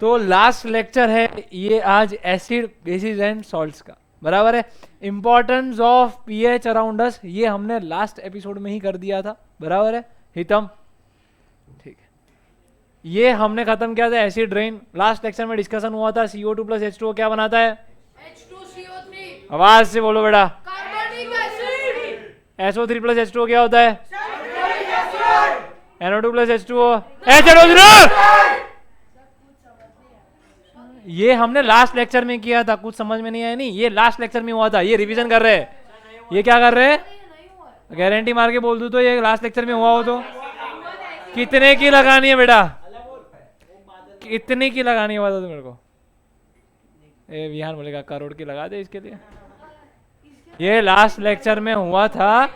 तो last lecture है ये आज एसिड बेसिस एंड सॉल्ट्स का, बराबर है। Importance of pH around us ये हमने लास्ट एपिसोड में ही कर दिया था, बराबर है हितम, ठीक है। ये हमने खत्म किया था एसिड रेन। लास्ट लेक्चर में डिस्कशन हुआ था CO2 प्लस H2O क्या बनाता है? H2CO3। आवाज से बोलो बेटा। Carbonic acid. SO3 plus H2O क्या होता है? NO2 plus H2O HNO3। ये हमने लास्ट लेक्चर में किया था, कुछ समझ में नहीं आया? नहीं, ये लास्ट लेक्चर में हुआ था, ये रिवीजन कर रहे हैं। ये क्या कर रहे हैं? गारंटी मार के बोल दूं तो ये लास्ट लेक्चर में हुआ हो तो कितने की लगानी है बेटा? कितने की लगानी है बता दो मेरे को। ए विहान बोलेगा करोड़ की लगा दे इसके लिए। ये लास्ट लेक्चर में हुआ था,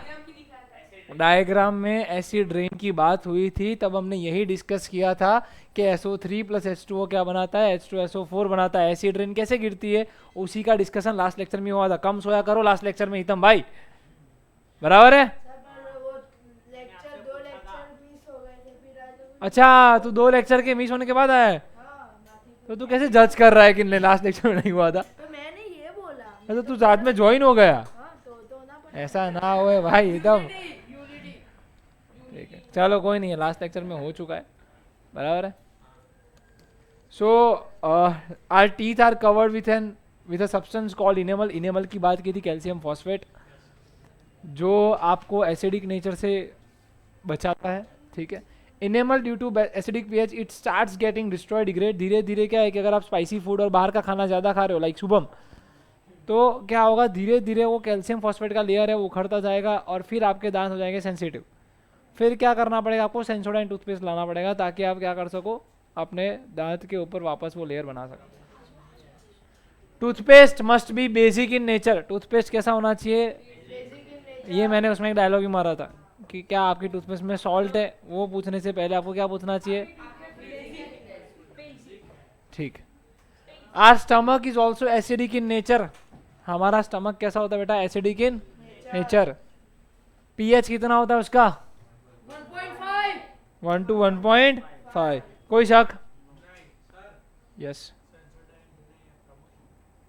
डायग्राम में एसिड रेन की बात हुई थी, तब हमने यही डिस्कस किया था कि SO3 प्लस H2O क्या बनाता है? H2SO4 बनाता है। एसिड रेन कैसे गिरती है उसी का डिस्कशन लास्ट लेक्चर में हुआ था। कम सोया करो लास्ट लेक्चर में हितम भाई, बराबर है? अच्छा, तू 2 लेक्चर के मिस होने के बाद आया है? तो तू कैसे जज कर रहा है कि लास्ट लेक्चर में नहीं हुआ था? तो मैंने ये बोला। तो तू साथ में ज्वाइन हो गया। तो ना ऐसा ना हो भाई एकदम, ठीक है चलो कोई नहीं है, लास्ट लेक्चर में हो चुका है, बराबर है। So our teeth are covered with a substance called enamel. Enamel की बात की थी, कैल्शियम फॉस्फेट, जो आपको एसिडिक नेचर से बचाता है, ठीक है। Enamel due to acidic pH it starts getting destroy, degrade. धीरे धीरे क्या है कि अगर आप स्पाइसी फूड और बाहर का खाना ज़्यादा खा रहे हो लाइक शुभम, तो क्या होगा, धीरे धीरे वो कैल्शियम फॉस्फेट का लेयर है वो उखड़ता जाएगा और फिर आपके दांत हो जाएंगे सेंसिटिव। फिर क्या करना पड़ेगा आपको? सेंसोडाइन टूथपेस्ट लाना पड़ेगा ताकि आप क्या कर सको, अपने दांत के ऊपर वापस वो लेयर बना सको। Toothpaste must be basic in nature. Toothpaste कैसा होना चाहिए? ये मैंने उसमें एक डायलॉग ही मारा था कि क्या आपकी टूथपेस्ट में सॉल्ट है, वो पूछने से पहले आपको क्या पूछना चाहिए? ठीक। Our stomach is also acidic in nature. हमारा स्टमक कैसा होता है बेटा? Acidic in nature. पीएच कितना होता है उसका? 1 to 1.5। कोई शक? यस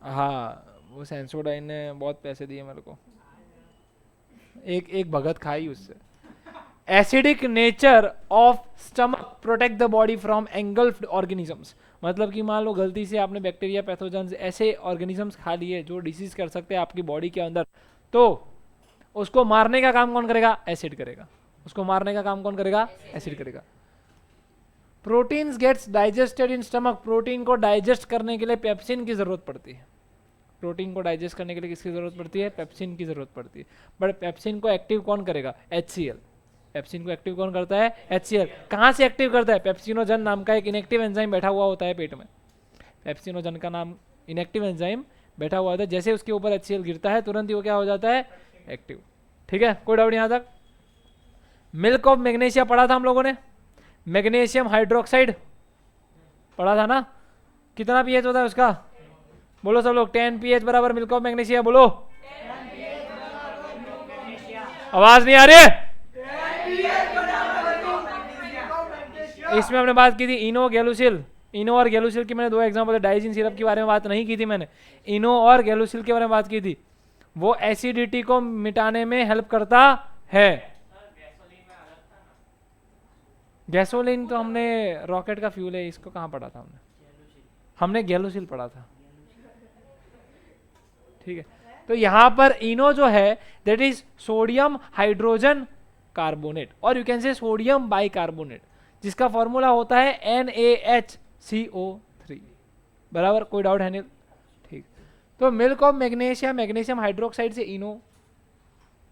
हाँ, वो सेंसोडाइन ने बहुत पैसे दिए मेरे को, एक भगत खाई उससे। Acidic nature of stomach protect the body from engulfed organisms. मतलब कि मान लो गलती से आपने बैक्टीरिया, पैथोजेंस, ऐसे ऑर्गेनिजम्स खा लिए जो डिसीज कर सकते हैं आपकी बॉडी के अंदर, तो उसको मारने का काम कौन करेगा? एसिड करेगा। उसको मारने का काम कौन करेगा? एसिड करेगा। Proteins gets digested in stomach. Protein को डाइजेस्ट करने के लिए पेप्सिन की जरूरत पड़ती है। प्रोटीन को डाइजेस्ट करने के लिए किसकी जरूरत पड़ती है? पेप्सिन की जरूरत पड़ती है। बट पेप्सिन को एक्टिव कौन करेगा? HCl। पेप्सिन को एक्टिव कौन करता है? HCl। कहाँ से एक्टिव करता है? पेप्सिनोजन नाम का एक इनएक्टिव एंजाइम बैठा हुआ होता है पेट में। पेप्सिनोजन का नाम इनएक्टिव एंजाइम बैठा हुआ होता है, जैसे उसके ऊपर HCl गिरता है तुरंत ही वो क्या हो जाता है? एक्टिव। ठीक है, कोई डाउट यहाँ तक? मिल्क ऑफ मैग्नीशिया पढ़ा था हम लोगों ने, मैग्नीशियम हाइड्रोक्साइड पढ़ा था ना। कितना पीएच होता है उसका? बोलो सब लोग। 10 pH बराबर मिल्क ऑफ मैग्नीशिया। बोलो, आवाज नहीं आ रही है? इसमें हमने बात की थी इनो गैलुसिल। इनो और गैलुसिल की मैंने 2 एग्जांपल, डाइजिन सिरप के बारे में बात नहीं की थी मैंने, इनो और गैलुसिल के बारे में बात की थी। वो एसिडिटी को मिटाने में हेल्प करता है। गैसोलीन तो हमने रॉकेट का फ्यूल है, इसको कहाँ पढ़ा था हमने गैलुसिल पढ़ा था, ठीक है। तो यहां पर इनो जो है that is sodium hydrogen carbonate, और you can say sodium bicarbonate, जिसका फॉर्मूला होता है NaHCO3, बराबर। कोई डाउट है नहीं? ठीक। तो milk of magnesia, magnesium hydroxide से इनो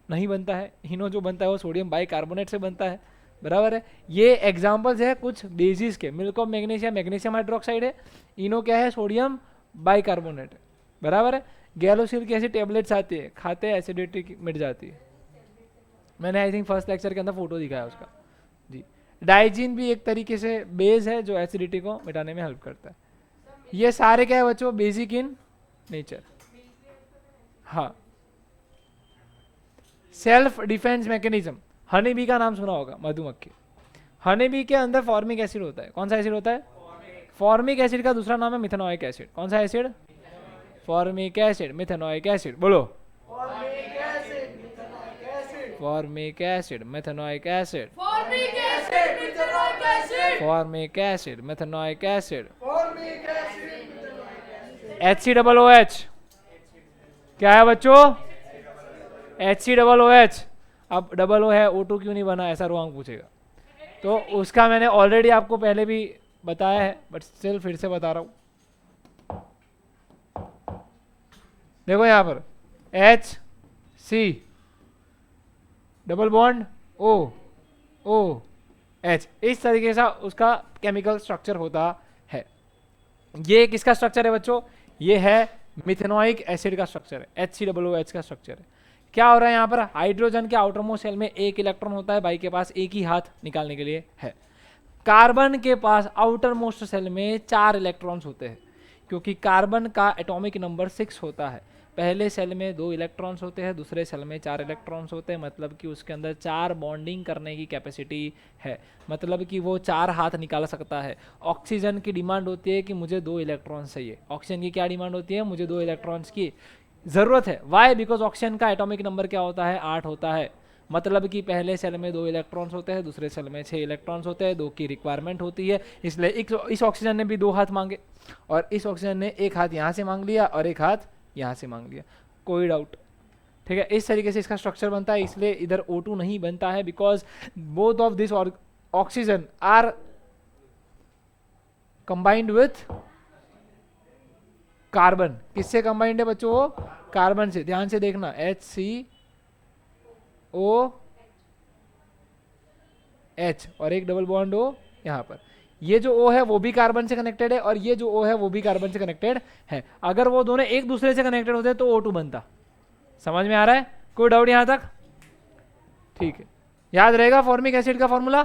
नहीं बनता है। इनो जो बनता है वो सोडियम बाइकार्बोनेट से बनता है, बराबर है। ये एग्जांपल्स है कुछ बेसिस के। Milk of magnesia magnesium hydroxide है, इनो क्या है? सोडियम बाइकार्बोनेट है, बराबर है। गैलोसिल की ऐसी टेबलेट्स आती है, खाते हैं एसिडिटी मिट जाती है। मैंने आई थिंक फर्स्ट लेक्चर के अंदर फोटो दिखाया उसका जी। डाइजीन भी एक तरीके से बेस है जो एसिडिटी को मिटाने में हेल्प करता है। ये सारे क्या है बच्चों? Basic in nature. हाँ, self defence mechanism. Honey bee का नाम सुना होगा, मधुमक्खी। हनी बी के अंदर फॉर्मिक एसिड होता है। कौन सा एसिड होता है? फॉर्मिक एसिड का दूसरा नाम है मिथेनोइक एसिड। कौन सा acid? Formic acid, methanoic acid, बोलो। Formic acid, methanoic acid, formic acid, methanoic acid, HCOOH। क्या है बच्चों? HCOOH। अब डबल ओ है, O2 क्यों नहीं बना, ऐसा रोहंग पूछेगा। तो उसका मैंने ऑलरेडी आपको पहले भी बताया है, बट स्टिल फिर से बता रहा हूं। देखो यहां पर HC डबल बॉन्ड OH, इस तरीके से उसका केमिकल स्ट्रक्चर होता है। ये किसका स्ट्रक्चर है बच्चों? ये है मिथेनोइक एसिड का स्ट्रक्चर है, HCOOH का स्ट्रक्चर है। क्या हो रहा है यहाँ पर? हाइड्रोजन के आउटर मोस्ट शेल में एक इलेक्ट्रॉन होता है, बाई के पास एक ही हाथ निकालने के लिए है। कार्बन के पास आउटर मोस्ट शेल में 4 इलेक्ट्रॉन्स होते हैं, क्योंकि कार्बन का एटॉमिक नंबर 6 होता है। पहले सेल में 2 इलेक्ट्रॉन्स होते हैं, दूसरे सेल में 4 इलेक्ट्रॉन्स होते हैं, मतलब कि उसके अंदर 4 बॉन्डिंग करने की कैपेसिटी है, मतलब कि वो 4 हाथ निकाल सकता है। ऑक्सीजन की डिमांड होती है कि मुझे 2 इलेक्ट्रॉन्स चाहिए। ऑक्सीजन की क्या डिमांड होती है? मुझे 2 इलेक्ट्रॉन्स की ज़रूरत है। वाई? बिकॉज ऑक्सीजन का एटॉमिक नंबर क्या होता है? 8 होता है। मतलब कि पहले सेल में 2 इलेक्ट्रॉन्स होते हैं, दूसरे सेल में 6 इलेक्ट्रॉन्स होते हैं, 2 की रिक्वायरमेंट होती है। इसलिए इस ऑक्सीजन ने भी 2 हाथ मांगे, और इस ऑक्सीजन ने एक हाथ यहाँ से मांग लिया और एक हाथ यहाँ से मांग लिया। कोई डाउट? ठीक है, इस तरीके से इसका स्ट्रक्चर बनता है। इसलिए इधर O2 नहीं बनता है, because both of this oxygen are combined with carbon. किससे कंबाइंड है बच्चों? वो कार्बन से। ध्यान से देखना, HCOH और एक डबल बॉन्ड O यहाँ पर। ये जो O है वो भी कार्बन से कनेक्टेड है, और ये जो O है वो भी कार्बन से कनेक्टेड है। अगर वो दोनों एक दूसरे से कनेक्टेड होते तो O2 बनता। समझ में आ रहा है? कोई डाउट यहाँ तक? ठीक है, याद रहेगा फॉर्मिक एसिड का फॉर्मूला?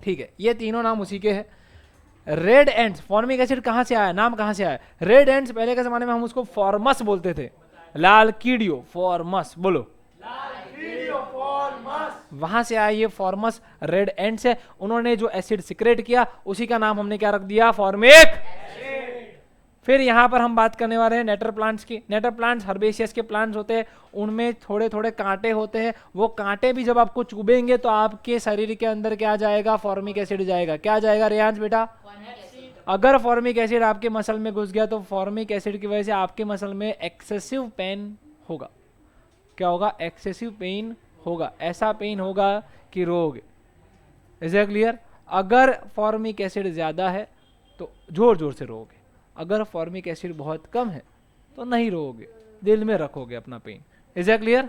ठीक है, ये तीनों नाम उसी के हैं। रेड एंड्स, फॉर्मिक एसिड कहाँ से आया, नाम कहाँ से आया? रेड एंड्स पहले के जमाने में हम उसको फॉर्मस बोलते थे, लाल कीड़ियों, फॉर्मस, बोलो। वहां से आया ये फॉर्मस, रेड एंड्स है। उन्होंने जो एसिड सिक्रेट किया उसी का नाम हमने क्या रख दिया? फॉर्मिक। फिर यहाँ पर हम बात करने वाले हैं नेटर प्लांट्स की। नेटर प्लांट्स हर्बेशियस के प्लांट्स होते हैं, उनमें थोड़े थोड़े कांटे होते हैं। वो कांटे भी जब आपको चुभेंगे तो आपके शरीर के अंदर क्या जाएगा? फॉर्मिक एसिड जाएगा। क्या जाएगा रेयांश बेटा? अगर फॉर्मिक एसिड आपके मसल में घुस गया तो फॉर्मिक एसिड की वजह से आपके मसल में एक्सेसिव पेन होगा। क्या होगा? एक्सेसिव पेन होगा। ऐसा पेन होगा कि रोग। Is it clear? अगर फॉर्मिक एसिड ज्यादा है तो जोर जोर से रोगे, अगर फॉर्मिक एसिड बहुत कम है तो नहीं रोगे, दिल में रखोगे अपना pen. Is it clear?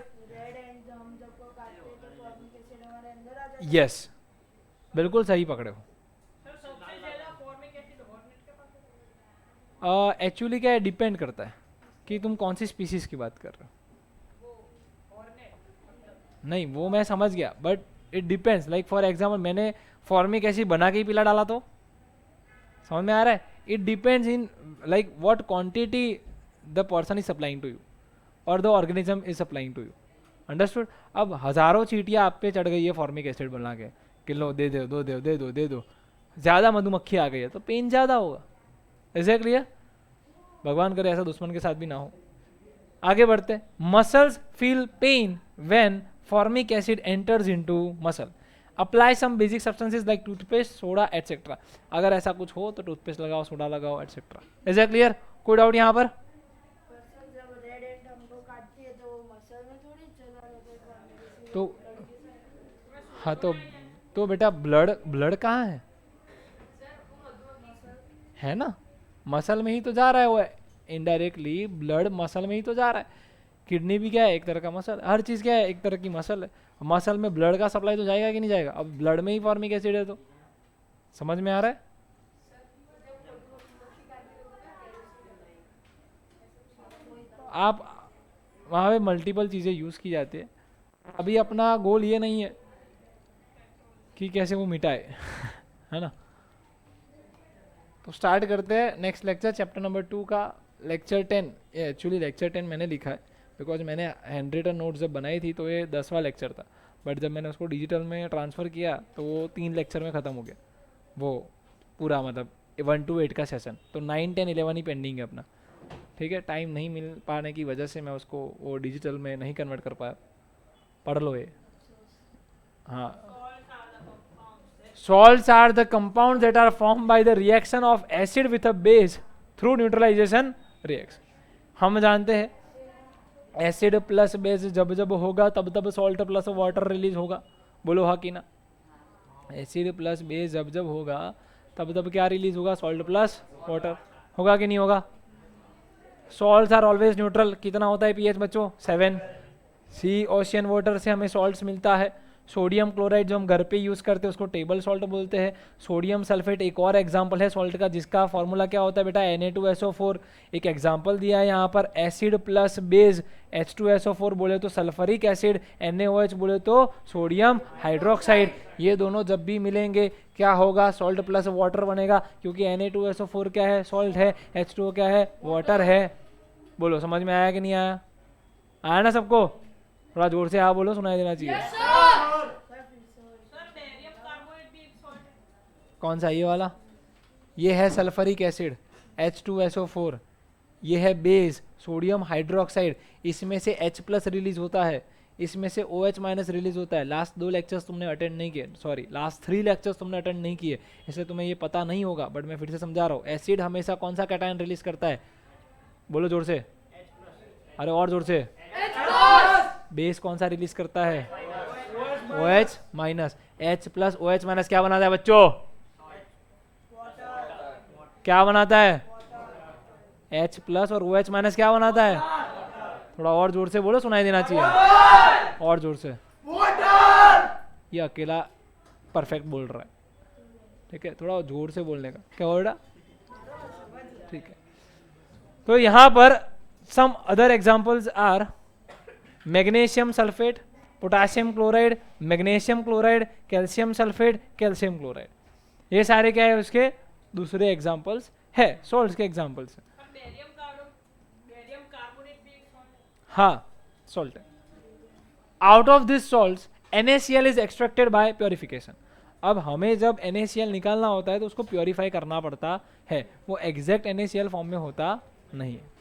Yes, बिल्कुल सही पकड़े हो। एक्चुअली क्या है, डिपेंड करता है कि तुम कौन सी स्पीसीज की बात कर रहे हो। नहीं, वो मैं समझ गया, but it depends. Like for example मैंने फॉर्मिक एसिड बना के ही पिला डाला तो समझ में आ रहा है? It depends in like what quantity the person is supplying to you और the organism is supplying to you. Understood? अब हजारों चींटियां आप पे चढ़ गई है फॉर्मिक एसिड बना के, किलो दे दो, दे दो, ज्यादा मधुमक्खी आ गई है तो पेन ज्यादा होगा। Is it clear? भगवान करे ऐसा दुश्मन के साथ भी ना हो। आगे बढ़ते। Muscles feel pain when formic acid enters into muscle. Apply some basic substances like toothpaste, soda etcetera. अगर ऐसा कुछ हो तो टूथपेस्ट लगाओ, सोडा लगाओ एटसेट्रा। Is it clear? कोई डाउट यहाँ पर? तो हाँ, तो बेटा ब्लड कहाँ है ना? मसल में ही तो जा रहा है वो, इनडायरेक्टली ब्लड मसल में ही तो जा रहा है। किडनी भी क्या है? एक तरह का मसल। हर चीज़ क्या है? एक तरह की मसल है। मसल में ब्लड का सप्लाई तो जाएगा कि नहीं जाएगा? अब ब्लड में ही फॉर्मिक एसिड है तो समझ में आ रहा है? आप वहाँ पे मल्टीपल चीज़ें यूज़ की जाती है। अभी अपना गोल ये नहीं है कि कैसे वो मिटाए है ना? तो स्टार्ट करते हैं नेक्स्ट लेक्चर, चैप्टर नंबर 2 का लेक्चर 10। ये एक्चुअली लेक्चर 10 मैंने लिखा है बिकॉज मैंने हैंड रिटन नोट्स जब बनाई थी तो ये 10वां लेक्चर था, बट जब मैंने उसको डिजिटल में ट्रांसफ़र किया तो वो 3 लेक्चर में ख़त्म हो गया वो पूरा, मतलब 1 to 8 का सेशन, तो 9, 10, 11 ही पेंडिंग है अपना, ठीक है। टाइम नहीं मिल पाने की वजह से मैं उसको वो डिजिटल में नहीं कन्वर्ट कर पाया, पढ़ लो ये। हाँ, salts are the compounds that are formed by the reaction of acid with a base through neutralization reaction। हम जानते हैं एसिड प्लस बेस जब जब होगा तब तब सॉल्ट प्लस वाटर रिलीज होगा, बोलो हाँ कि ना। एसिड प्लस बेस जब जब होगा तब तब क्या रिलीज होगा, सॉल्ट प्लस वाटर, होगा कि नहीं होगा। सॉल्ट्स आर ऑलवेज न्यूट्रल, कितना होता है पीएच बच्चों, 7। सी ओशियन वाटर से हमें सॉल्ट्स मिलता है। सोडियम क्लोराइड जो हम घर पे यूज़ करते हैं उसको टेबल सॉल्ट बोलते हैं। सोडियम सल्फेट एक और एग्जांपल है सॉल्ट का, जिसका फॉर्मूला क्या होता है बेटा, Na2SO4। एक एग्जांपल दिया है यहाँ पर, एसिड प्लस बेस H2SO4 बोले तो सल्फरिक एसिड, NaOH बोले तो सोडियम हाइड्रोक्साइड। ये दोनों जब भी मिलेंगे क्या होगा, सॉल्ट प्लस वाटर बनेगा, क्योंकि Na2SO4 क्या है, सॉल्ट है, H2O क्या है, वाटर है। बोलो समझ में आया कि नहीं आया, आया ना सबको, थोड़ा जोर से हाँ बोलो, सुनाई देना चाहिए। कौन सा, ये वाला, ये है सल्फरिक एसिड H2SO4, ये है बेस सोडियम हाइड्रोक्साइड, इसमें से H प्लस रिलीज होता है, इसमें से OH माइनस रिलीज होता है। लास्ट 2 लेक्चर्स तुमने अटेंड नहीं किए, सॉरी लास्ट 3 लेक्चर्स तुमने अटेंड नहीं किए, इसलिए तुम्हें ये पता नहीं होगा, बट मैं फिर से समझा रहा हूँ। एसिड हमेशा कौन सा कैटायन रिलीज करता है, बोलो जोर से, अरे और जोर से। बेस कौन सा रिलीज करता है, OH minus. H plus OH minus क्या बनाता है बच्चों, क्या बनाता है, H प्लस और OH माइनस क्या बनाता है, थोड़ा और जोर से बोलो, सुनाई देना चाहिए, और जोर से। ये अकेला परफेक्ट बोल रहा है, ठीक है, थोड़ा जोर से बोलने का, क्या बोल रहा, ठीक है। तो यहाँ पर some other examples are magnesium sulphate, potassium chloride, magnesium chloride, calcium sulphate, calcium chloride, ये सारे क्या है उसके दूसरे एग्जांपल्स है, सॉल्ट्स के एग्जांपल्स हैं। हाँ सॉल्ट है। Out of this salts NaCl is extracted bye purification. अब हमें जब NaCl निकालना होता है तो उसको प्योरीफाई करना पड़ता है, वो एग्जैक्ट NaCl फॉर्म में होता नहीं है।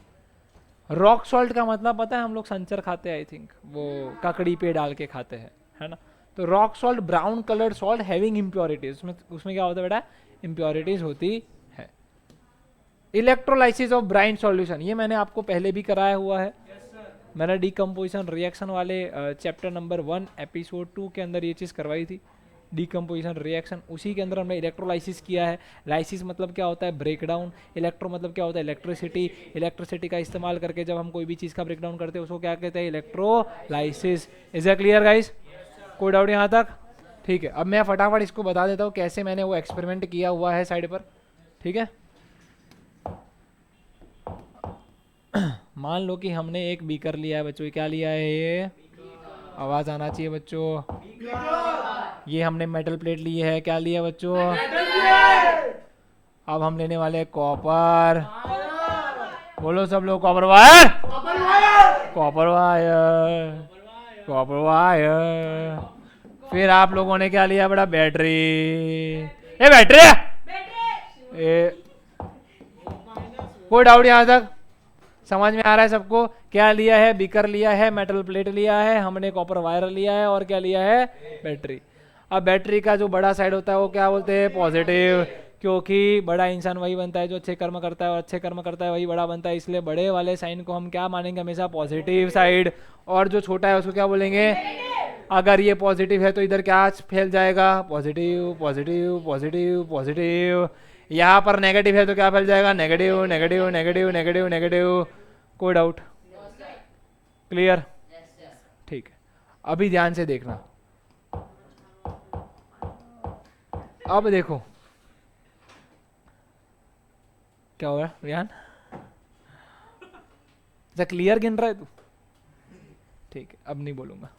रॉक सॉल्ट का मतलब पता है, हम लोग संचर खाते हैं, आई थिंक वो ककड़ी पे डाल के खाते हैं, है ना। तो rock salt brown coloured salt having impurities, उसमें क्या होता है बेटा, इम्प्योरिटीज होती है। इलेक्ट्रोलाइसिस ऑफ ब्राइन सॉल्यूशन, ये मैंने आपको पहले भी कराया हुआ है, मैंने डीकम्पोजिशन रिएक्शन वाले चैप्टर नंबर 1 एपिसोड 2 के अंदर ये चीज़ करवाई थी। डीकम्पोजिशन रिएक्शन, उसी के अंदर हमने इलेक्ट्रोलाइसिस किया है। लाइसिस मतलब क्या होता है, ब्रेकडाउन। इलेक्ट्रो मतलब क्या होता है, इलेक्ट्रिसिटी। इलेक्ट्रिसिटी का इस्तेमाल करके जब हम कोई भी चीज़ का ब्रेकडाउन करते हैं उसको क्या कहते हैं, electrolysis. Is it clear guys, कोई डाउट यहाँ तक, ठीक है। अब मैं फटाफट इसको बता देता हूँ कैसे मैंने वो एक्सपेरिमेंट किया हुआ है साइड पर, ठीक है। मान लो कि हमने एक बीकर लिया है बच्चों, क्या लिया है, ये आवाज आना चाहिए बच्चों, ये हमने मेटल प्लेट ली है, क्या लिया बच्चों, अब हम लेने वाले कॉपर, बोलो सब लोग, copper wire, copper wire, copper wire. फिर आप लोगों ने क्या लिया बड़ा, बैटरी, ये बैटरी है, कोई डाउट यहाँ तक, समझ में आ रहा है सबको। क्या लिया है, बीकर लिया है, मेटल प्लेट लिया है, हमने कॉपर वायर लिया है, और क्या लिया है, बैटरी। अब बैटरी का जो बड़ा साइड होता है वो क्या बोलते हैं, पॉजिटिव, क्योंकि बड़ा इंसान वही बनता है जो अच्छे कर्म करता है, और अच्छे कर्म करता है वही बड़ा बनता है, इसलिए बड़े वाले साइन को हम क्या मानेंगे, हमेशा पॉजिटिव साइड, और जो छोटा है उसको क्या बोलेंगे, अगर ये पॉजिटिव है तो इधर क्या फैल जाएगा, पॉजिटिव पॉजिटिव पॉजिटिव पॉजिटिव। यहाँ पर नेगेटिव है तो क्या फैल जाएगा, negative negative negative negative negative. कोई डाउट, क्लियर, ठीक है। अभी ध्यान से देखना, अब देखो क्या हो रहा है रियान, अच्छा क्लियर गिन रहा है तू, ठीक है, अब नहीं बोलूंगा।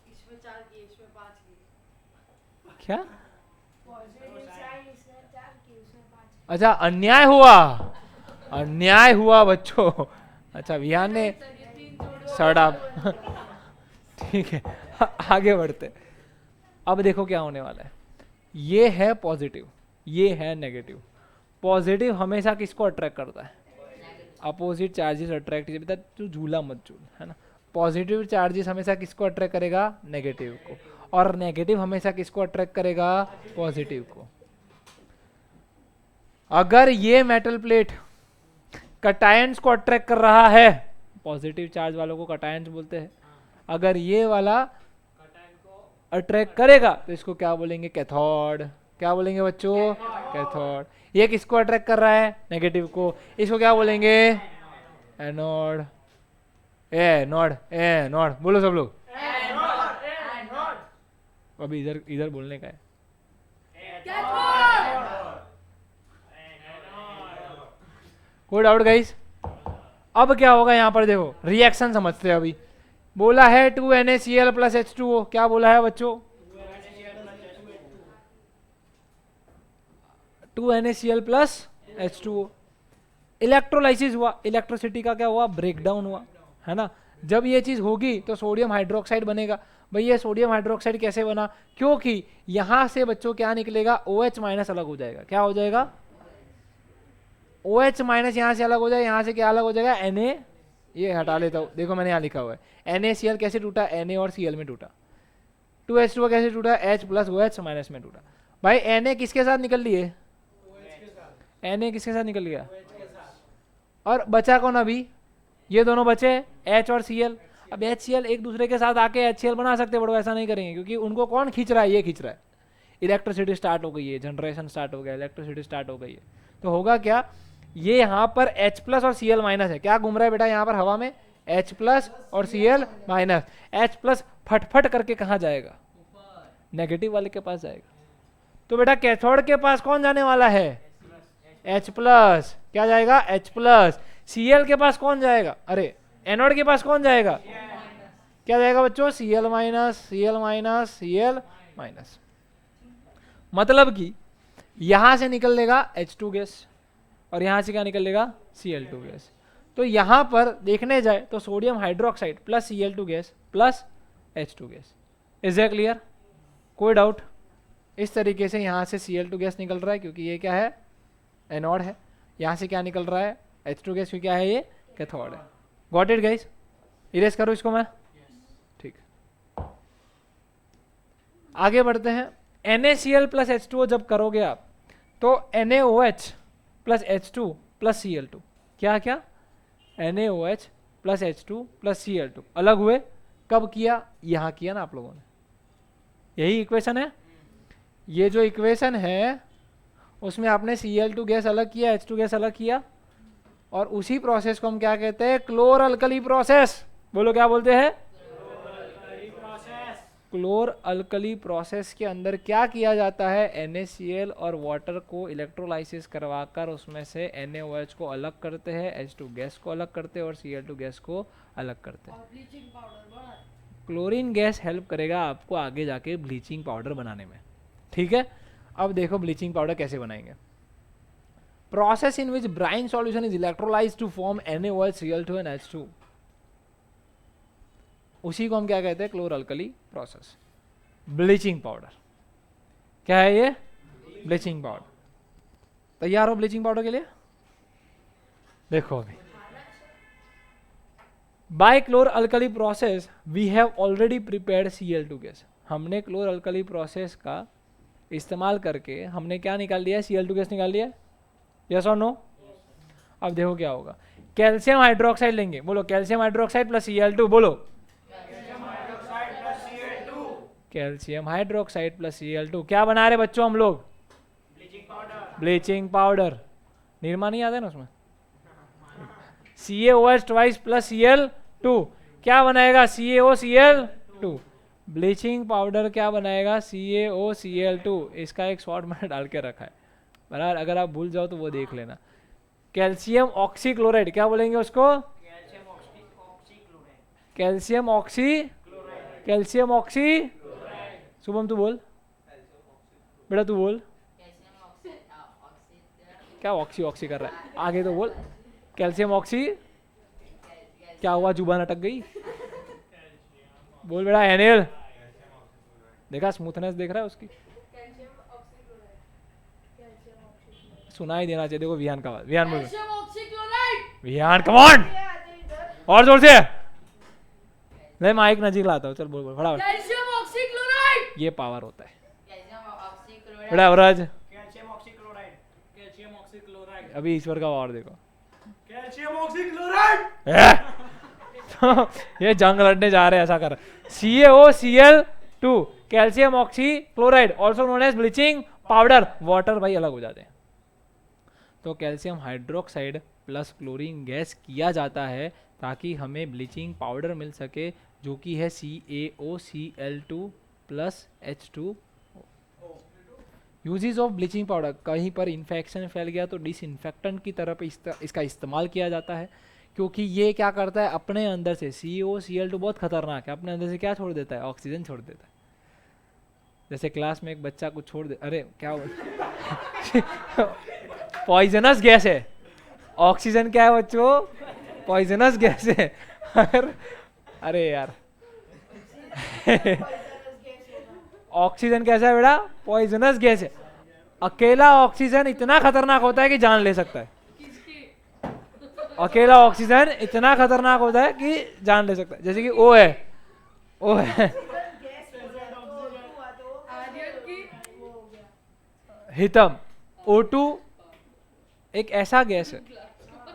क्या, अच्छा अन्याय हुआ, अन्याय हुआ बच्चों, अच्छा विहान ने सड़ा, ठीक है, आगे बढ़ते। अब देखो क्या होने वाला है, ये है पॉजिटिव, ये है नेगेटिव। पॉजिटिव हमेशा किसको अट्रैक्ट करता है? अपोजिट चार्जेस अट्रैक्ट, बेटा तू झूला मत झूल, है ना। पॉजिटिव चार्जेस हमेशा किसको अट्रैक्ट करेगा? नेगेटिव को। और नेगेटिव हमेशा किसको अट्रैक्ट करेगा? पॉजिटिव को। अगर ये मेटल प्लेट कटायंस को अट्रैक्ट कर रहा है, पॉजिटिव चार्ज वालों को कटायंस बोलते हैं, अगर ये वाला अट्रैक्ट करेगा तो इसको क्या बोलेंगे? कैथोड। क्या बोलेंगे बच्चों? कैथोड। ये किसको अट्रैक्ट कर रहा है? नेगेटिव को। इसको क्या बोलेंगे? एनोड। एनोड, एनोड बोलो सब लोग। अभी इधर इधर बोलने का है। कोई डाउट गाइस? अब क्या होगा यहाँ पर देखो, रिएक्शन समझते हैं अभी। बोला है 2NaCl प्लस H2O, क्या बोला है बच्चों? 2NaCl plus H2O। इलेक्ट्रोलाइसिस हुआ, इलेक्ट्रिसिटी का क्या हुआ? ब्रेकडाउन हुआ, है ना। जब ये चीज होगी तो सोडियम हाइड्रोक्साइड बनेगा। भाई ये सोडियम हाइड्रोक्साइड कैसे बना? क्योंकि यहां से बच्चों क्या निकलेगा? OH माइनस अलग हो जाएगा। क्या हो जाएगा? OH माइनस यहाँ से अलग हो जाएगा, यहाँ से क्या अलग हो जाएगा? Na। ये हटा लेता हूँ, देखो मैंने यहाँ लिखा हुआ है NaCl कैसे टूटा? Na और Cl में टूटा। 2H2O कैसे टूटा? H प्लस OH माइनस में टूटा। भाई Na किसके साथ निकल लिए? Na किसके साथ निकल गया? और बचा कौन अभी? ये दोनों बचे, H और Cl। अब HCl एक दूसरे के साथ आके HCl बना सकते, बड़ो ऐसा नहीं करेंगे, क्योंकि उनको कौन खींच रहा है? ये खींच रहा है। इलेक्ट्रिसिटी स्टार्ट हो गई है, जनरेशन स्टार्ट हो गया, इलेक्ट्रिसिटी स्टार्ट हो गई है। तो होगा क्या? ये यहाँ पर H प्लस और Cl माइनस है। क्या घूम रहा है बेटा यहाँ पर हवा में? H प्लस और Cl माइनस। H प्लस फटफट करके कहाँ जाएगा? नेगेटिव वाले के पास जाएगा। तो बेटा कैथोड के पास कौन जाने वाला है? H plus. क्या जाएगा? H plus. Cl के पास कौन जाएगा? अरे एनोड के पास कौन जाएगा? क्या जाएगा बच्चों? Cl minus, Cl minus, Cl minus. मतलब कि यहां से निकल लेगा H2 गैस और यहां से क्या निकल लेगा? Cl2 gas. तो यहां पर देखने जाए तो sodium hydroxide plus Cl2 gas plus H2 gas. Is it clear? कोई डाउट? इस तरीके से यहां से Cl2 गैस निकल रहा है क्योंकि ये क्या है? एनोड है। यहां से क्या निकल रहा है? H2 गैस, क्योंकि क्या है? ये कैथोड है। Got it guys? इरेज करो इसको मैं। ठीक, आगे बढ़ते हैं। NaCl प्लस H2O जब करोगे आप तो NaOH plus H2 plus Cl2। क्या क्या? NaOH plus H2 plus Cl2 अलग हुए। कब किया? यहाँ किया ना आप लोगों ने। यही इक्वेशन है। ये जो इक्वेशन है उसमें आपने Cl2 गैस अलग किया, H2 गैस अलग किया, और उसी प्रोसेस को हम क्या कहते हैं? Chlor alkali process. बोलो क्या बोलते हैं? क्लोर अल्कली प्रोसेस के अंदर क्या किया जाता है? NaCl और वाटर को इलेक्ट्रोलाइसिस करवाकर उसमें से NaOH को अलग करते हैं, H2 गैस को अलग करते हैं और Cl2 गैस को अलग करते हैं। क्लोरीन गैस हेल्प करेगा आपको आगे जाके ब्लीचिंग पाउडर बनाने में। ठीक है, अब देखो ब्लीचिंग पाउडर कैसे बनाएंगे। Process in which brine solution is electrolysed to form NaOH, Cl2 and H2, उसी को हम क्या कहते हैं? Chlor alkali process. Bleaching powder क्या है? ये ब्लीचिंग पाउडर। तैयार हो ब्लीचिंग पाउडर के लिए? देखो अभी by chlor alkali process we have already prepared Cl2 gas. हमने क्लोर अल्कली प्रोसेस का इस्तेमाल करके हमने क्या निकाल लिया? Cl2 गैस निकाल लिया। यस और नो? अब देखो क्या होगा। कैल्शियम हाइड्रोक्साइड लेंगे। बोलो कैल्शियम हाइड्रोक्साइड प्लस Cl2। बोलो कैल्शियम हाइड्रोक्साइड प्लस Cl2। क्या बना रहे बच्चों हम लोग? Bleaching powder. निरमा नहीं आता है ना उसमें? CaOH ट्वाइस प्लस Cl2 क्या बनाएगा? CaOCl2। ब्लीचिंग पाउडर क्या बनाएगा? CaOCl2। इसका एक शॉर्ट मैंने डाल के रखा है बराबर, अगर आप भूल जाओ तो वो देख लेना। कैल्शियम ऑक्सीक्लोराइड क्या बोलेंगे उसको? Calcium oxy, calcium oxy. Shubham तू बोल बेटा, तू बोल। क्या ऑक्सी ऑक्सी कर रहा है? आगे तो बोल। Calcium oxy. क्या हुआ? जुबान अटक गई? बोल बेटा। एनिल देखा स्मूथनेस देख रहा है उसकी? सुनाई देना चाहिए। देखो विहान का आवाज, विहान बोल, calcium oxychloride. Vihan come on, और जोर से। मैं माइक नजीक लाता हूँ, चल बोल बोल फटाफट। Calcium oxychloride. ये पावर होता है कैल्शियम ऑक्सीक्लोराइड। बेटा अवराज। कैल्शियम ऑक्सीक्लोराइड, कैल्शियम ऑक्सीक्लोराइड, अभी ईश्वर का पावर देखो। Calcium oxychloride. तो ये जंग लड़ने जा रहे हैं, ऐसा कर। CaOCl2 calcium oxy chloride also known as bleaching powder. Water भाई अलग हो जाते हैं। तो calcium hydroxide plus chlorine gas किया जाता है ताकि हमें ब्लीचिंग पाउडर मिल सके, जो कि है CaOCl2 plus H2। Uses of bleaching powder, कहीं पर इन्फेक्शन फैल गया तो डिसइंफेक्टेंट की तरह पे इसका इस्तेमाल किया जाता है, क्योंकि ये क्या करता है अपने अंदर से, CaOCl2 बहुत खतरनाक है, अपने अंदर से क्या छोड़ देता है, ऑक्सीजन छोड़ देता है। जैसे क्लास में एक बच्चा कुछ छोड़ दे, अरे क्या पॉइजनस गैस है, ऑक्सीजन क्या है बच्चों, पॉइजनस गैस है। अरे यार ऑक्सीजन कैसा है बेटा, पॉइजनस गैस है। अकेला ऑक्सीजन इतना खतरनाक होता है कि जान ले सकता है। अकेला ऑक्सीजन इतना खतरनाक होता है कि जान ले सकता है। जैसे कि O है, O है हितम। O2 एक ऐसा गैस है,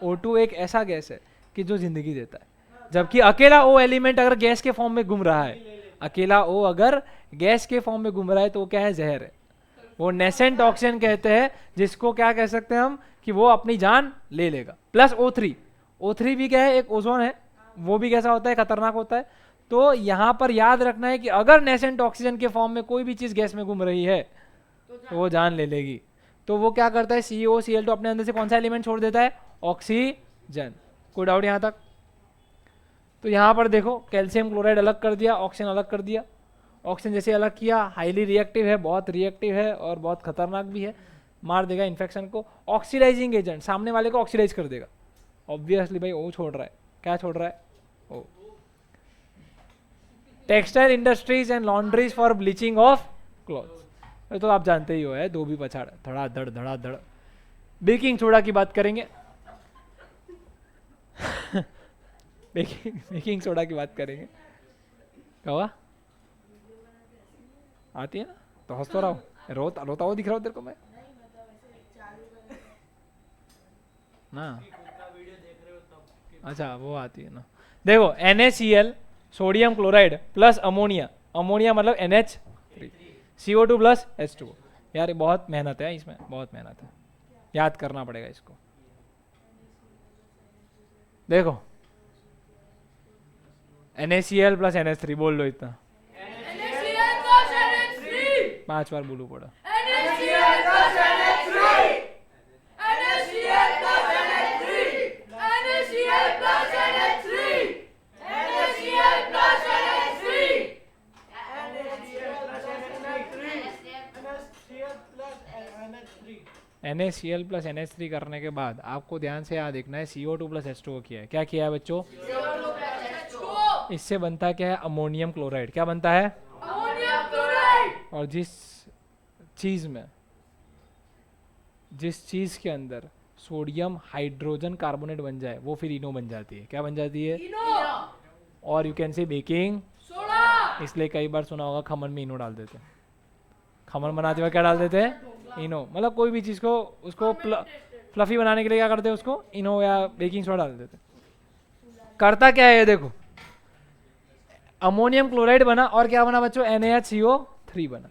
O2 एक ऐसा गैस है कि जो जिंदगी देता है, जबकि अकेला O एलिमेंट अगर गैस के फॉर्म में घूम रहा है, अकेला O अगर गैस के फॉर्म में घूम रहा है तो वो क्या है, जहर है। वो नेसेंट ऑक्सीजन कहते हैं, जिसको क्या कह सकते हैं हम कि वो अपनी जान ले लेगा। प्लस O3 भी क्या है, एक ओजोन है, वो भी कैसा होता है, खतरनाक होता है। तो यहाँ पर याद रखना है कि अगर नेसेंट ऑक्सीजन के फॉर्म में कोई भी चीज गैस में घूम रही है तो वो जान ले लेगी। तो वो क्या करता है, CaOCl2 अपने अंदर से कौन सा एलिमेंट छोड़ देता है, ऑक्सीजन। कोई डाउट यहाँ तक? तो यहाँ पर देखो कैल्शियम क्लोराइड अलग कर दिया, ऑक्सीजन अलग कर दिया। ऑक्सीजन जैसे अलग किया, हाईली रिएक्टिव है, बहुत रिएक्टिव है और बहुत खतरनाक भी है, मार देगा इन्फेक्शन को। ऑक्सीडाइजिंग एजेंट, सामने वाले को ऑक्सीडाइज कर देगा। ऑब्वियसली भाई O छोड़ रहा है, क्या छोड़ रहा है, O। Textile industries and laundries for bleaching of clothes, तो आप जानते ही हो है, दो भी पछाड़, धड़ा धड़। बेकिंग सोडा की बात करेंगे। बेकिंग सोडा की बात करेंगे। क्या हुआ, आती है ना तो हंस तो रहा हूँ, रोता हुआ दिख रहा हूँ तेरे को मैं ना। अच्छा वो आती है ना। देखो NaCl sodium chloride plus ammonia, ammonia मतलब NH3, CO2 प्लस H2। यार ये बहुत मेहनत है इसमें, बहुत मेहनत है, याद करना पड़ेगा इसको। देखो NaCl प्लस NH3 बोल लो इतना, 5 बार बोलू पड़ा। NaCl प्लस NH3 करने के बाद आपको ध्यान से याद देखना है CO2 प्लस H2O किया है। क्या किया है बच्चों, इससे बनता है क्या है, अमोनियम क्लोराइड। क्या बनता है, अमोनियम क्लोराइड। और जिस चीज के अंदर सोडियम हाइड्रोजन कार्बोनेट बन जाए वो फिर इनो बन जाती है। क्या बन जाती है, इनो। और यू कैन से बेकिंग सोडा। इसलिए कई बार सुना होगा खमन में इनो डाल देते हैं, खमन बनाते हुए क्या डाल देते हैं, इनो। मतलब कोई भी चीज को उसको फ्लफी बनाने के लिए क्या करते हैं, उसको इनो या बेकिंग सोडा डाल देते हैं। करता क्या है ये देखो, अमोनियम क्लोराइड बना और क्या बना बच्चों, NaCO3 बना।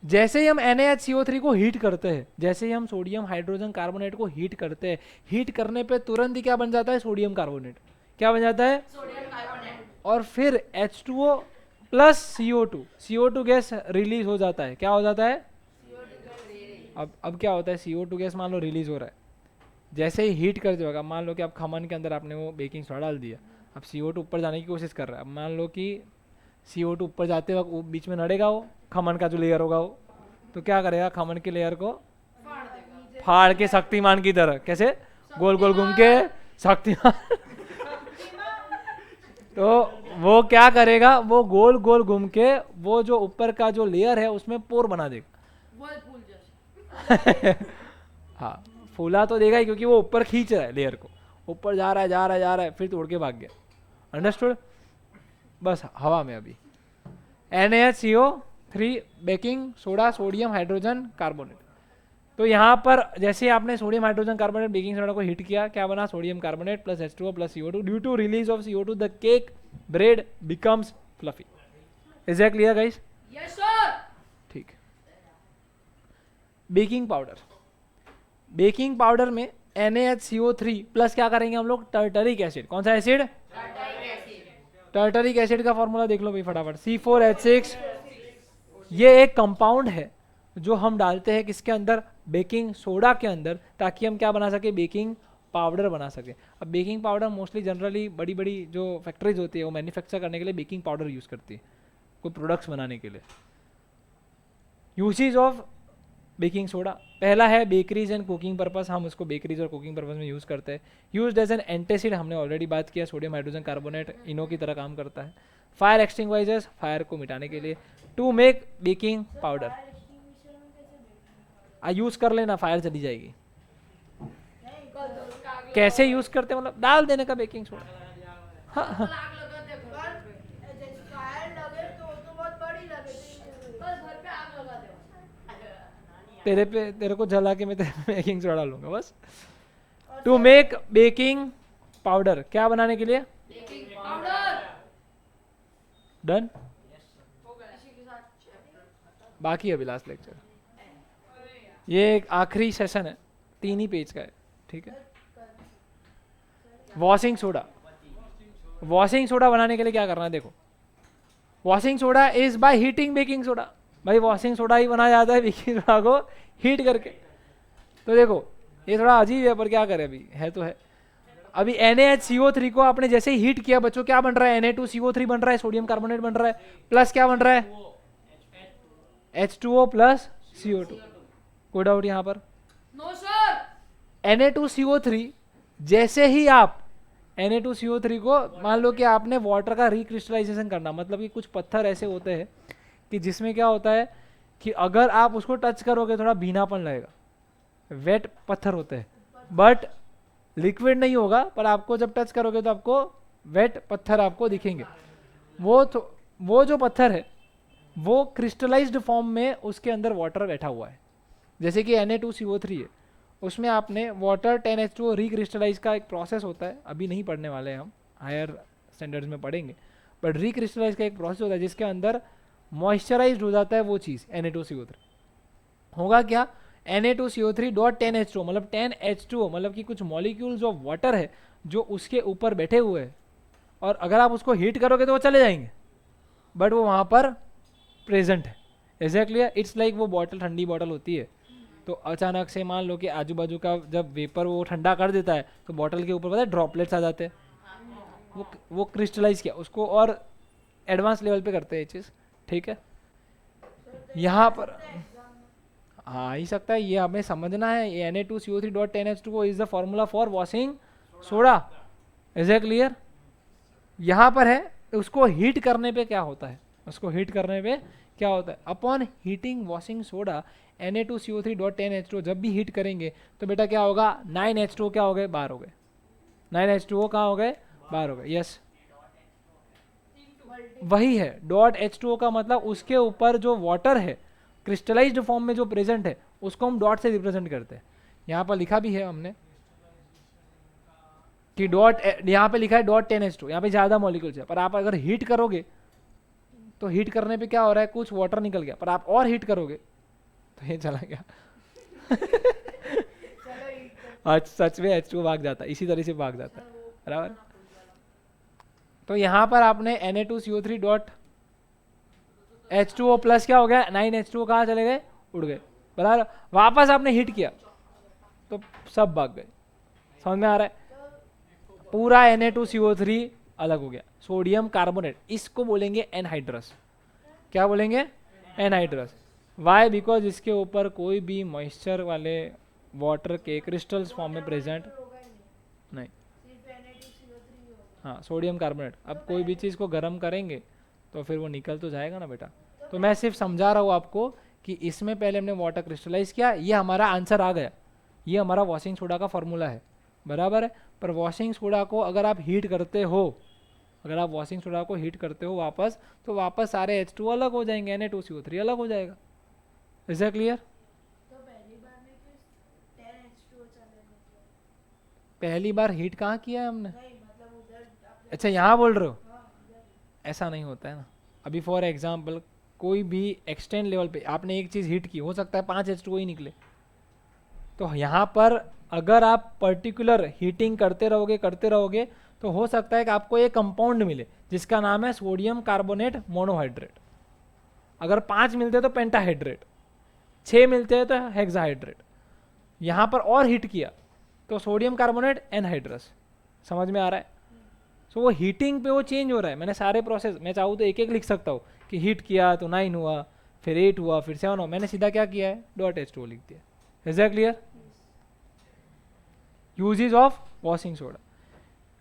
जैसे ही हम NaCO3 को हीट करते हैं, जैसे ही हम सोडियम हाइड्रोजन कार्बोनेट को हीट करते हैं, हीट करने पे तुरंत ही क्या बन जाता है, सोडियम कार्बोनेट। क्या बन जाता है, सोडियम कार्बोनेट। और फिर H2O plus CO2 gas release हो जाता है। क्या हो जाता है, अब क्या होता है, CO2 गैस मान लो रिलीज हो रहा है। जैसे ही हीट करते होगा, मान लो कि आप खमन के अंदर आपने वो बेकिंग सोडा डाल दिया, अब CO2 ऊपर जाने की कोशिश कर रहा है। अब मान लो कि CO2 ऊपर जाते वक्त वो बीच में नड़ेगा, वो खमन का जो लेयर होगा वो, तो क्या करेगा, खमन के लेयर को फाड़ के शक्तिमान की तरह, कैसे गोल गोल घूम के शक्तिमान। तो वो क्या करेगा, वो गोल गोल घूम के वो जो ऊपर का जो लेयर है उसमें पोर बना देगा। हाँ फूला तो देगा ही, क्योंकि वो ऊपर खींच रहा है लेयर को, ऊपर जा रहा है जा रहा है जा रहा है, फिर तोड़ के भाग गया। अंडरस्टूड? बस हवा में अभी NaHCO3 baking soda sodium hydrogen carbonate. तो यहाँ पर जैसे आपने sodium hydrogen carbonate baking soda को हीट किया, क्या बना? Sodium carbonate plus H2O plus CO2। Due to release of CO2 the cake bread becomes fluffy. Is that clear guys? Yes, sir. ठीक। बेकिंग पाउडर, बेकिंग पाउडर में NaHCO3 plus क्या करेंगे हम लोग? Tartaric acid. कौन सा एसिड? टर्टरिक एसिड का फॉर्मूला देख लो भाई फटाफट, C4H6। ये एक कंपाउंड है जो हम डालते हैं किसके अंदर? बेकिंग सोडा के अंदर, ताकि हम क्या बना सके? बेकिंग पाउडर बना सके। अब बेकिंग पाउडर मोस्टली जनरली बड़ी बड़ी जो फैक्ट्रीज होती है वो मैन्युफैक्चर करने के लिए बेकिंग पाउडर यूज़ करती है, कोई प्रोडक्ट्स बनाने के लिए। यूसेज ऑफ बेकिंग सोडा, पहला है बेकरीज एंड कुकिंग पर्पस, हम उसको बेकरीज और कुकिंग पर्पस में यूज़ करते हैं। यूज एज एन एंटासिड, हमने ऑलरेडी बात किया, सोडियम हाइड्रोजन कार्बोनेट इनो की तरह काम करता है। फायर एक्सटिंग्विशर्स, फायर को मिटाने के लिए। To make baking powder, use कर लेना, फायर चली जाएगी। कैसे यूज़ करते हैं? मतलब डाल देने का बेकिंग सोडा। हाँ हाँ, आग लगा दे घर पे। जैसे फायर लगे तो बहुत बड़ी लगे, बस घर पे आग लगा दे। तेरे को जला के मैं तेरे बेकिंग सोडा डालूंगा बस। टू मेक बेकिंग पाउडर, क्या बनाने के लिए? Baking powder. डन? हो गया इसी के साथ। बाकी अभी लास्ट लेक्चर, ये एक आखिरी सेशन है, 3 ही पेज का है, ठीक है। वॉशिंग सोडा, वॉशिंग सोडा बनाने के लिए क्या करना है? देखो, washing soda is by heating baking soda. भाई वॉशिंग सोडा ही बनाया जाता है बेकिंग सोडा को हीट करके। तो देखो ये थोड़ा अजीब है, पर क्या करें, अभी है तो है। अभी NaHCO3 को आपने जैसे ही हीट किया बच्चों, क्या बन रहा है? Na2CO3 बन रहा है, सोडियम कार्बोनेट बन रहा है, प्लस क्या बन रहा है? H2O plus CO2। कोई डाउट यहाँ पर? No sir. Na2CO3 जैसे ही आप Na2CO3 को मान लो कि आपने वाटर का रिक्रिस्टलाइजेशन करना, मतलब कि कुछ पत्थर ऐसे होते हैं कि जिसमें क्या होता है कि अगर आप उसको टच करोगे थोड़ा भीनापन लगेगा, वेट पत्थर होते हैं, बट लिक्विड नहीं होगा, पर आपको जब टच करोगे तो आपको वेट पत्थर आपको दिखेंगे। वो जो पत्थर है वो क्रिस्टलाइज्ड फॉर्म में उसके अंदर वाटर बैठा हुआ है। जैसे कि Na2CO3 है, उसमें आपने वाटर 10H2O रिक्रिस्टलाइज का एक प्रोसेस होता है, अभी नहीं पढ़ने वाले हैं हम, हायर स्टैंडर्ड्स में पढ़ेंगे, बट रिक्रिस्टलाइज का एक प्रोसेस होता है जिसके अंदर मॉइस्चराइज्ड हो जाता है वो चीज़ Na2CO3। होगा क्या? Na2CO3.10H2O मतलब 10H2O मतलब कि कुछ मॉलिक्यूल्स ऑफ वाटर है जो उसके ऊपर बैठे हुए हैं, और अगर आप उसको हीट करोगे तो वो चले जाएंगे, बट वो वहाँ पर प्रेजेंट है। एग्जैक्टली, इट्स लाइक वो बॉटल, ठंडी बॉटल होती है, तो अचानक से मान लो कि आजू बाजू का जब वेपर वो ठंडा कर देता है तो बॉटल के ऊपर पता है ड्रॉपलेट्स आ जाते हैं, वो क्रिस्टलाइज किया उसको, और एडवांस लेवल पे करते हैं ये चीज़, ठीक है। यहाँ पर आ ही सकता है, ये हमें समझना है। Na2CO3.10H2O is the formula for washing soda. Is it clear? यहाँ पर है, उसको हीट करने पे क्या होता है, उसको हीट करने पे क्या होता है? Upon heating washing soda Na2CO3.10H2O जब भी हीट करेंगे तो बेटा क्या होगा? 9H2O क्या हो गए? बाहर हो गए। 9H2O कहाँ हो गए? बाहर हो गए। यस, वही है डॉट H2O का मतलब उसके ऊपर जो वाटर है क्रिस्टलाइज्ड फॉर्म में जो प्रेजेंट है उसको हम डॉट से रिप्रेजेंट करते हैं। यहाँ पर लिखा भी है हमने कि डॉट, यहाँ पे लिखा है डॉट 10H2, यहाँ पे ज़्यादा मॉलिक्यूल्स है, पर आप अगर हीट करोगे तो हीट करने पे क्या हो रहा है? कुछ वाटर निकल गया, पर आप और हीट करोगे तो ये चला गया। आज सच में H2O भाग जाता है, इसी तरह से भाग जाता है, बराबर। तो यहाँ पर आपने Na2CO3.H2O प्लस क्या हो गया? 9H2O कहाँ चले गए? उड़ गए, बराबर। वापस आपने हीट किया तो सब भाग गए। समझ में आ रहा है? पूरा Na2CO3 अलग हो गया। सोडियम कार्बोनेट, इसको बोलेंगे एनहाइड्रस। क्या बोलेंगे? एनहाइड्रस। वाई? बिकॉज इसके ऊपर कोई भी मॉइस्चर वाले वाटर के क्रिस्टल्स फॉर्म में प्रेजेंट नहीं। हाँ, सोडियम कार्बोनेट। अब कोई भी चीज़ को गर्म करेंगे तो फिर वो निकल तो जाएगा ना बेटा। तो मैं सिर्फ समझा रहा हूँ आपको कि इसमें पहले हमने वाटर क्रिस्टलाइज किया, ये हमारा आंसर आ गया। ये हमारा वॉशिंग सोडा का फॉर्मूला है, बराबर है। पर वॉशिंग सोडा को अगर आप हीट करते हो, अगर आप वॉशिंग सोडा को हीट करते हो वापस, तो वापस सारे H2 अलग हो जाएंगे, Na2CO3 अलग हो जाएगा। Is that clear? तो पहली बार में क्यों 10H2O चलेगा? पहली बार हीट कहाँ किया है हमने? नहीं मतलब उधर आपने अच्छा यहाँ बोल रहे हो? हाँ उधर ऐसा नहीं होता है ना। अभी फॉर एग्जाम्पल कोई भी एक्सटेंड लेवल पे आपने एक चीज़ हीट की, हो सकता है 5 H2O ही निकले। तो यहाँ पर अगर आप पर्टिकुलर हीटिंग करते रहोगे तो हो सकता है कि आपको एक कंपाउंड मिले जिसका नाम है सोडियम कार्बोनेट मोनोहाइड्रेट। अगर 5 मिलते तो पेंटाहाइड्रेट, 6 मिलते हैं तो हेक्साहाइड्रेट। यहाँ पर और हीट किया तो सोडियम कार्बोनेट एनहाइड्रस। समझ में आ रहा है? सो वो हीटिंग पे वो चेंज हो रहा है। मैंने सारे प्रोसेस, मैं चाहूँ तो एक एक लिख सकता हूँ कि हीट किया तो 9 हुआ, फिर 8 हुआ, फिर 7 हुआ। मैंने सीधा क्या किया है, .H2O लिख दिया। Is that clear? Uses of washing soda,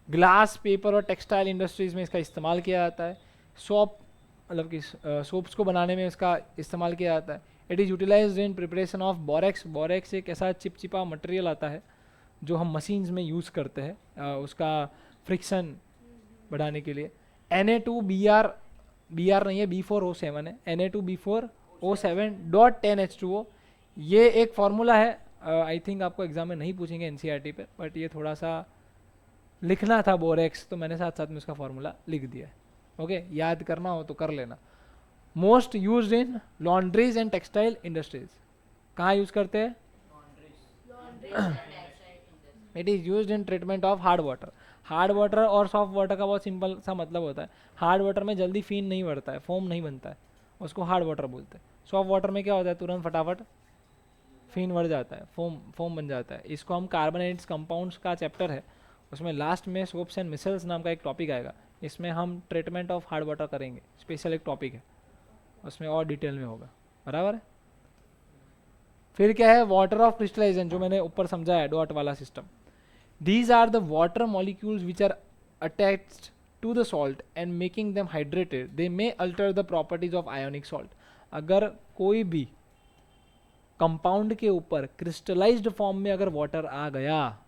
glass, paper और टेक्सटाइल इंडस्ट्रीज में इसका इस्तेमाल किया जाता है। सोप मतलब कि सोप्स को बनाने में इसका इस्तेमाल किया जाता है। It is utilised in preparation of borax. Borax एक ऐसा चिपचिपा मटेरियल आता है जो हम मशीन्स में यूज़ करते हैं उसका फ्रिक्शन बढ़ाने के लिए। Na2Br, Br नहीं है, B4O7 है, Na2B4O7.10H2O। ये एक फार्मूला है, आई थिंक आपको एग्जाम में नहीं पूछेंगे NCERT पे, बट ये थोड़ा सा लिखना था बोरेक्स, तो मैंने साथ साथ में उसका फार्मूला लिख दिया है। ओके, याद करना हो तो कर लेना। Most used in laundries and textile industries. कहाँ यूज़ करते हैं? It is used in treatment of hard water. Hard water और सॉफ्ट वाटर का बहुत सिंपल सा मतलब होता है। हार्ड वाटर में जल्दी फीन नहीं बढ़ता है, फोम नहीं बनता है, उसको हार्ड वाटर बोलते हैं। सॉफ्ट वाटर में क्या होता है, तुरंत फटाफट फीन बढ़ जाता है, फोम बन जाता है। इसको हम कार्बोनेट्स कंपाउंड्स का चैप्टर है, उसमें लास्ट में सोप्स एंड मिसल्स नाम का एक टॉपिक आएगा। इसमें हम ट्रीटमेंट ऑफ हार्ड वाटर करेंगे, स्पेशल एक टॉपिक है, उसमें और डिटेल में होगा, बराबर है। फिर क्या है, वाटर ऑफ क्रिस्टलाइजेशन, जो मैंने ऊपर समझाया डॉट वाला system. These are the water molecules which are attached to the salt and making them hydrated. They may alter the properties of ionic salt. अगर कोई भी कंपाउंड के ऊपर क्रिस्टलाइज्ड फॉर्म में अगर वाटर आ गया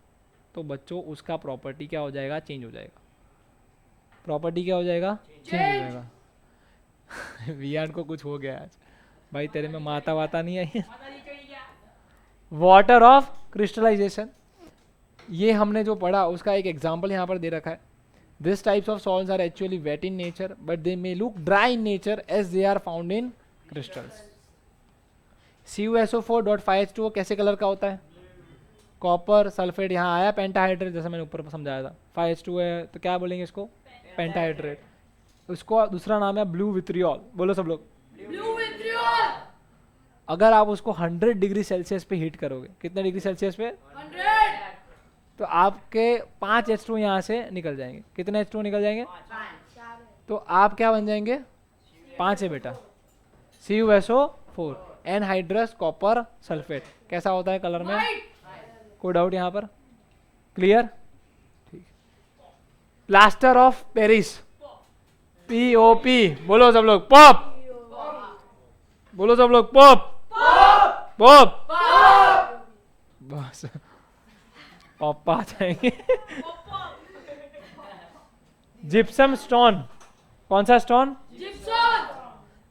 तो बच्चों उसका प्रॉपर्टी क्या हो जाएगा, चेंज हो जाएगा। प्रॉपर्टी क्या हो जाएगा, चेंज हो जाएगा। वियान को कुछ हो गया आज भाई, तेरे में माता वाता नहीं आई। वाटर ऑफ क्रिस्टलाइजेशन, ये हमने जो पढ़ा उसका एक एग्जाम्पल यहाँ पर दे रखा है। This types of salts are actually wet in nature but they may look dry in nature as they are found in crystals. CuSO4.5H2O कैसे कलर का होता है, कॉपर सल्फेट, यहाँ आया पेंटाहाइड्रेट, जैसा मैंने ऊपर समझाया था। 5H2O है तो क्या बोलेंगे इसको, पेंटाहाइड्रेट। उसको दूसरा नाम है ब्लू विट्रियोल। बोलो सब लोग, ब्लू विट्रियोल। अगर आप उसको 100 डिग्री सेल्सियस पे हीट करोगे, कितने डिग्री सेल्सियस पे, 100। तो आपके 5 H2O यहाँ से निकल जाएंगे। कितने H2O निकल जाएंगे, 4 तो आप क्या बन जाएंगे, 5 है बेटा, CuSO4, एनहाइड्रस कॉपर सल्फेट। कैसा होता है कलर में, कोई डाउट यहाँ पर, क्लियर? ठीक। प्लास्टर ऑफ पेरिस, POP, बोलो सब लोग, पॉप, बोलो सब लोग, पॉप पॉप, बस पॉप आ जाएंगे। जिप्सम स्टोन, कौन सा stone,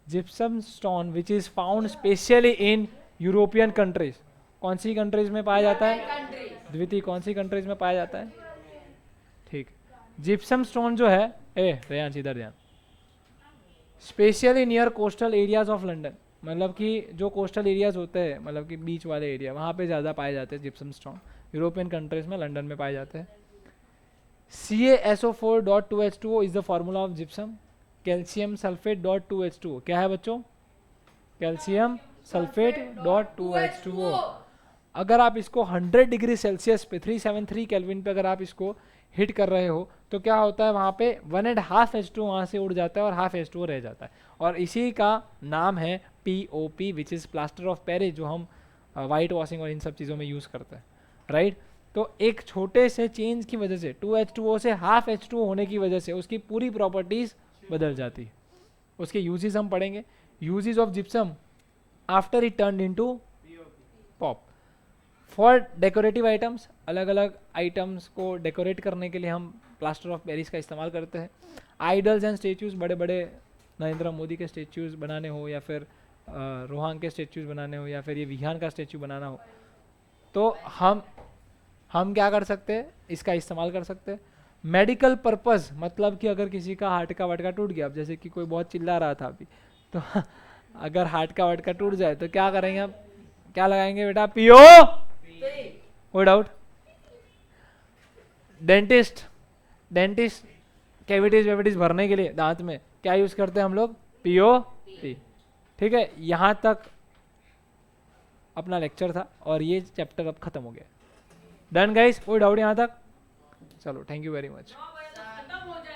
gypsum stone which is found specially in European countries. कौन सी कंट्रीज में पाया जाता है, द्वितीय, कौन सी कंट्रीज में पाया जाता है, ठीक। जिप्सम स्टोन जो है, रेयांश इधर ध्यान, specially near coastal areas of London, मतलब कि जो कोस्टल एरियाज होते हैं, मतलब कि बीच वाले एरिया, वहाँ पे ज़्यादा पाए जाते हैं जिप्सम स्टोन। यूरोपियन कंट्रीज में, लंदन में पाए जाते हैं। CaSO4.2H2O is the formula of gypsum. Calcium sulphate क्या है बच्चों, कैल्शियम सल्फेट.2H2O। अगर आप इसको 100 डिग्री सेल्सियस पे 373 केल्विन पे अगर आप इसको हिट कर रहे हो तो क्या होता है, वहाँ पे 1.5 H2O वहाँ से उड़ जाता है और हाफ H2O रह जाता है, और इसी का नाम है POP which is plaster of Paris, जो हम वाइट वॉशिंग और इन सब चीज़ों में यूज़ करते हैं, राइट। तो एक छोटे से चेंज की वजह से 2H2O से हाफ H2O होने की वजह से उसकी पूरी प्रॉपर्टीज़ बदल जाती है। उसके यूजेस हम पढ़ेंगे। Uses of gypsum after it turn into pop. For decorative items, अलग अलग आइटम्स को डेकोरेट करने के लिए हम प्लास्टर ऑफ पेरिस का इस्तेमाल करते हैं। आइडल्स एंड स्टेच्यूज, बड़े बड़े नरेंद्र मोदी के स्टेच्यूज बनाने हो या फिर रोहांग के स्टेच्यूज बनाने हो या फिर ये विहान का स्टेच्यू बनाना हो, तो हम क्या कर सकते हैं, इसका इस्तेमाल कर सकते हैं। मेडिकल पर्पस, मतलब कि अगर किसी का हार्ट का वटका टूट गया, अब जैसे कि कोई बहुत चिल्ला रहा था अभी, तो अगर हार्ट का वटका टूट जाए तो क्या करेंगे हम, क्या लगाएंगे बेटा, पियो, कोई डाउट। डेंटिस्ट कैविटीज वेविटीज भरने के लिए दांत में क्या यूज करते हैं हम लोग, पियो पी। ठीक है, यहाँ तक अपना लेक्चर था और ये चैप्टर अब खत्म हो गया। डन गाइस, कोई डाउट यहाँ तक? चलो, थैंक यू वेरी मच। खत्म हो जाए